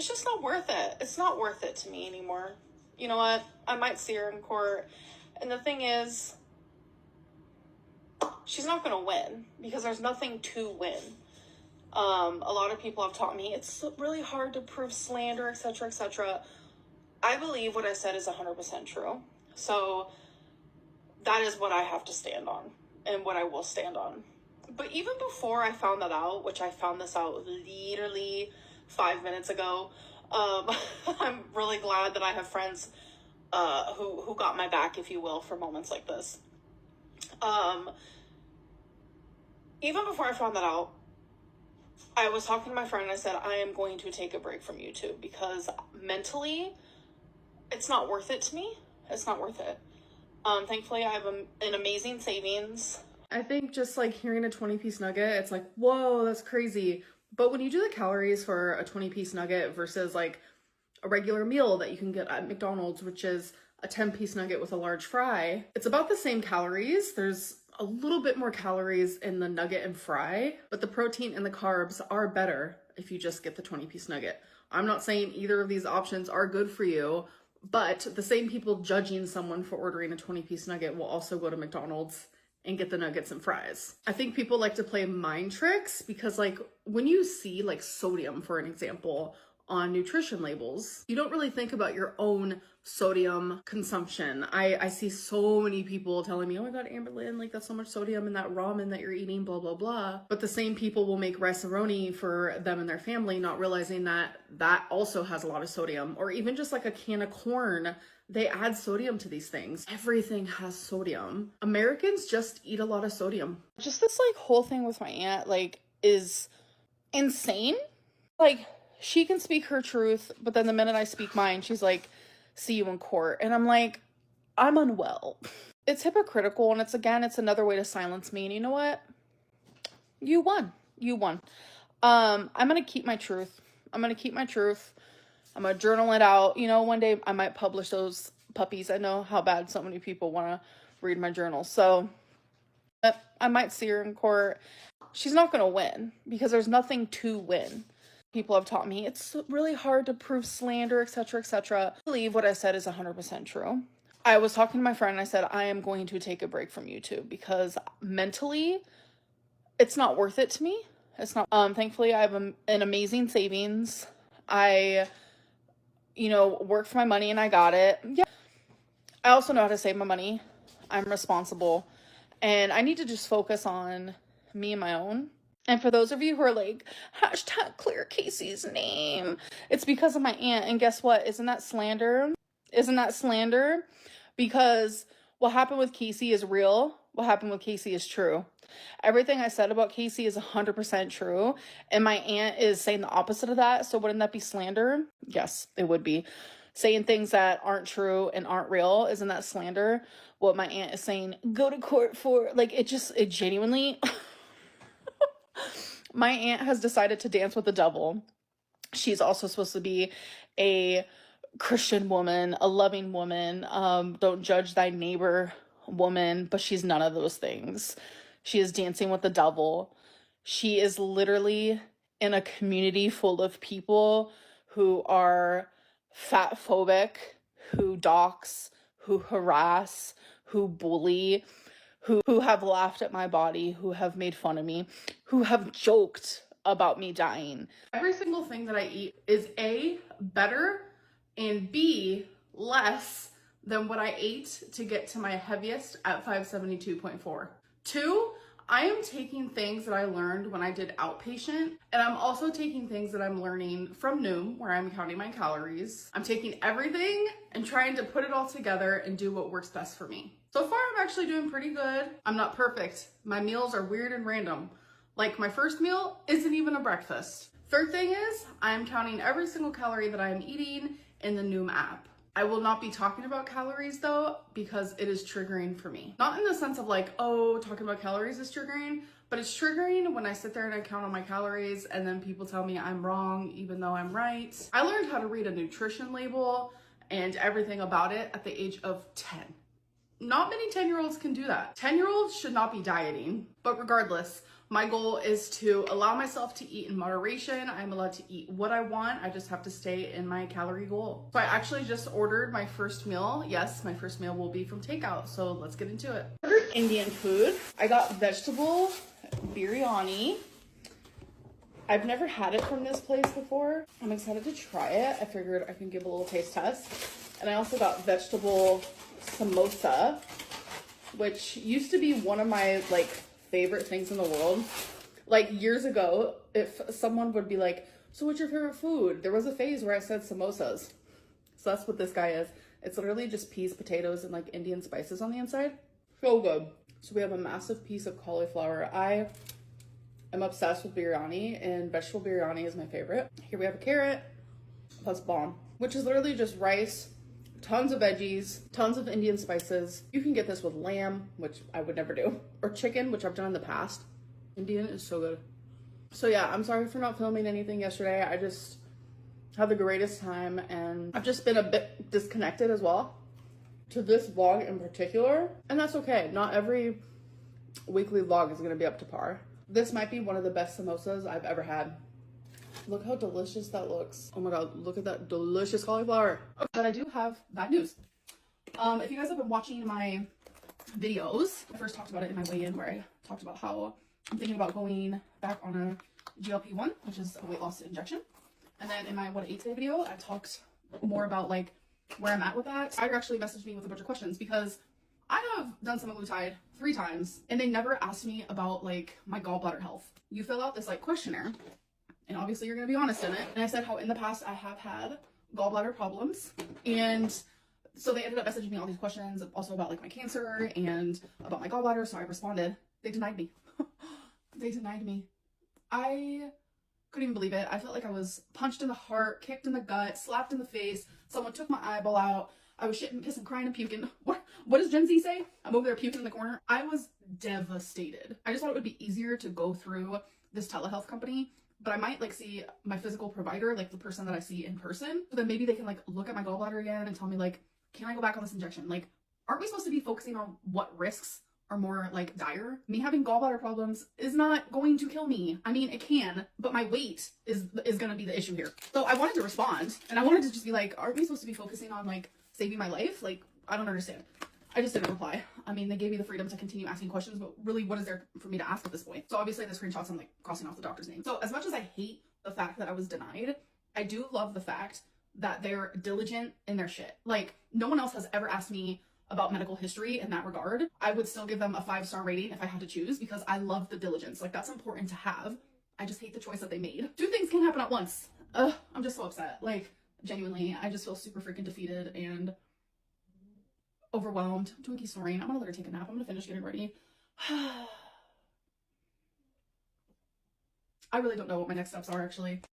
it's just not worth it. It's not worth it to me anymore. You know what? I might see her in court. And the thing is, she's not going to win because there's nothing to win. A lot of people have taught me it's really hard to prove slander, etc., etc. I believe what I said is 100% true. So that is what I have to stand on and what I will stand on. But even before I found that out, which I found this out literally 5 minutes ago, I'm really glad that I have friends who got my back, if you will, for moments like this. Even before I found that out, I was talking to my friend and I said, I am going to take a break from YouTube because mentally, it's not worth it to me. It's not worth it. Thankfully, I have an amazing savings. I think just like hearing a 20-piece nugget, it's like, whoa, that's crazy. But when you do the calories for a 20-piece nugget versus like a regular meal that you can get at McDonald's, which is a 10-piece nugget with a large fry, it's about the same calories. There's a little bit more calories in the nugget and fry, but the protein and the carbs are better if you just get the 20-piece nugget. I'm not saying either of these options are good for you, but the same people judging someone for ordering a 20-piece nugget will also go to McDonald's and get the nuggets and fries. I think people like to play mind tricks because like when you see like sodium, for an example, on nutrition labels, you don't really think about your own sodium consumption. I see so many people telling me, oh my God, Amberlynn, like that's so much sodium in that ramen that you're eating, blah, blah, blah. But the same people will make rice-a-roni for them and their family, not realizing that that also has a lot of sodium. Or even just like a can of corn, they add sodium to these things. Everything has sodium. Americans just eat a lot of sodium. Just this like whole thing with my aunt like is insane. Like she can speak her truth, but then the minute I speak mine, she's like, see you in court. And I'm like, I'm unwell. It's hypocritical. And it's another way to silence me. And you know what? You won. You won. I'm going to keep my truth. I'm going to journal it out. You know, one day I might publish those puppies. I know how bad so many people want to read my journal. So I might see her in court. She's not going to win because there's nothing to win. People have taught me it's really hard to prove slander, etc., etc. I believe what I said is 100% true. I was talking to my friend and I said, I am going to take a break from YouTube because mentally, it's not worth it to me. It's not. Thankfully, I have an amazing savings. I, work for my money and I got it. Yeah. I also know how to save my money. I'm responsible. And I need to just focus on me and my own. And for those of you who are like, hashtag clear Casey's name, it's because of my aunt. And guess what? Isn't that slander? Isn't that slander? Because what happened with Casey is real. What happened with Casey is true. Everything I said about Casey is 100% true. And my aunt is saying the opposite of that. So wouldn't that be slander? Yes, it would be. Saying things that aren't true and aren't real, isn't that slander? What my aunt is saying, go to court for, like, it genuinely... My aunt has decided to dance with the devil. She's also supposed to be a Christian woman, a loving woman, don't judge thy neighbor woman, but she's none of those things. She is dancing with the devil. She is literally in a community full of people who are fat phobic, who dox, who harass, who bully, who have laughed at my body, who have made fun of me, who have joked about me dying. Every single thing that I eat is A, better, and B, less than what I ate to get to my heaviest at 572.4. 2, I am taking things that I learned when I did outpatient, and I'm also taking things that I'm learning from Noom, where I'm counting my calories. I'm taking everything and trying to put it all together and do what works best for me. So far, I'm actually doing pretty good. I'm not perfect. My meals are weird and random. Like my first meal isn't even a breakfast. Third thing is, I'm counting every single calorie that I am eating in the Noom app. I will not be talking about calories though, because it is triggering for me. Not in the sense of like, oh, talking about calories is triggering, but it's triggering when I sit there and I count on my calories and then people tell me I'm wrong, even though I'm right. I learned how to read a nutrition label and everything about it at the age of 10. Not many 10-year-olds can do that. 10-year-olds should not be dieting, but regardless, My goal is to allow myself to eat in moderation. I'm allowed to eat what I want. I just have to stay in my calorie goal. So I actually just ordered my first meal. Yes, my first meal will be from takeout. So let's get into it. I ordered Indian food. I got vegetable biryani. I've never had it from this place before. I'm excited to try it. I figured I can give a little taste test. And I also got vegetable samosa, which used to be one of my like favorite things in the world. Like years ago, if someone would be like, so what's your favorite food? There was a phase where I said samosas. So that's what this guy is. It's literally just peas, potatoes, and like Indian spices on the inside. So good. So we have a massive piece of cauliflower. I am obsessed with biryani, and vegetable biryani is my favorite. Here we have a carrot plus bomb, which is literally just rice, tons of veggies, tons of Indian spices. You can get this with lamb, which I would never do, or chicken, which I've done in the past. Indian is so good. So yeah, I'm sorry for not filming anything yesterday. I just had the greatest time, and I've just been a bit disconnected as well to this vlog in particular, and that's okay. Not every weekly vlog is gonna be up to par. This might be one of the best samosas I've ever had. Look how delicious that looks. Oh my god, look at that delicious cauliflower. But I do have bad news. If you guys have been watching my videos, I first talked about it in my weigh-in where I talked about how I'm thinking about going back on a GLP-1, which is a weight loss injection. And then in my What I Ate Today video, I talked more about like where I'm at with that. Tiger actually messaged me with a bunch of questions because I have done semaglutide 3 times and they never asked me about like my gallbladder health. You fill out this like questionnaire, and obviously you're gonna be honest in it. And I said how in the past I have had gallbladder problems, and so they ended up messaging me all these questions also about like my cancer and about my gallbladder. So I responded. They denied me. They denied me. I couldn't even believe it. I felt like I was punched in the heart, kicked in the gut, slapped in the face. Someone took my eyeball out. I was shitting, pissing, crying, and puking. What does Gen Z say? I'm over there puking in the corner. I was devastated. I just thought it would be easier to go through this telehealth company, but I might like see my physical provider, like the person that I see in person. So then maybe they can like look at my gallbladder again and tell me like, can I go back on this injection? Like, aren't we supposed to be focusing on what risks are more like dire? Me having gallbladder problems is not going to kill me. I mean, it can, but my weight is going to be the issue here. So I wanted to respond, and I wanted to just be like, aren't we supposed to be focusing on like saving my life? Like, I don't understand. I just didn't reply. I mean, they gave me the freedom to continue asking questions, but really, what is there for me to ask at this point? So obviously the screenshots, I'm like crossing off the doctor's name. So as much as I hate the fact that I was denied, I do love the fact that they're diligent in their shit. Like, no one else has ever asked me about medical history in that regard. I would still give them a 5-star rating if I had to choose, because I love the diligence. Like, that's important to have. I just hate the choice that they made. 2 things can happen at once. I'm just so upset. Like, genuinely, I just feel super freaking defeated and overwhelmed. Twinkie's snoring. I'm gonna let her take a nap. I'm gonna finish getting ready. I really don't know what my next steps are, actually.